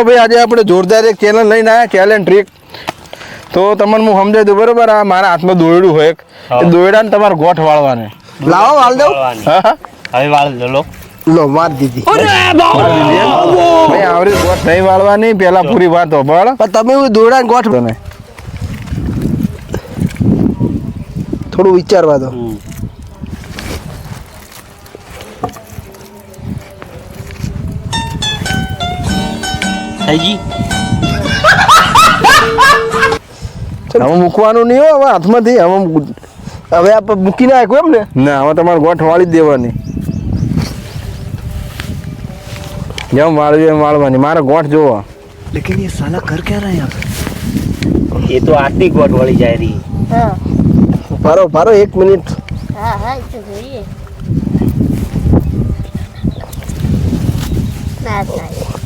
ભાઈ આજે આપણે જોરદાર એક ચેલેન્જ લઈને આવ્યા ચેલેન્જ ટ્રીક તો તમને હું સમજાવી દઉં બરોબર આ મારા હાથમાં દોયડું હોય એ દોયડાને તમારે ગોઠ વાળવાને લાવો વાળ દઉં હવે વાળ લો લો માર દીધી ભાઈ આવરી ગોઠ નહીં વાળવાની પેલા પૂરી વાત હોભળ પણ તમે દોરડા ગોઠ તને થોડું વિચારવા દો થઈજી હવે મૂકવાનું નહીં હોય હવે હાથમાંથી હવે આપણે મૂકી નાખ્યું એમ ને ના હવે તમારે ગોઠ વાળી જ દેવાની જેમ વાળવી એમ વાળવાની મારે ગોઠ જોવો લેકિન ये साला कर क्या रहा है यहाँ पे એ તો આટલી ગોટ વળી જાય રહી હા ભારો ભારો 1 મિનિટ હા હા એ તો જોઈએ ના થાય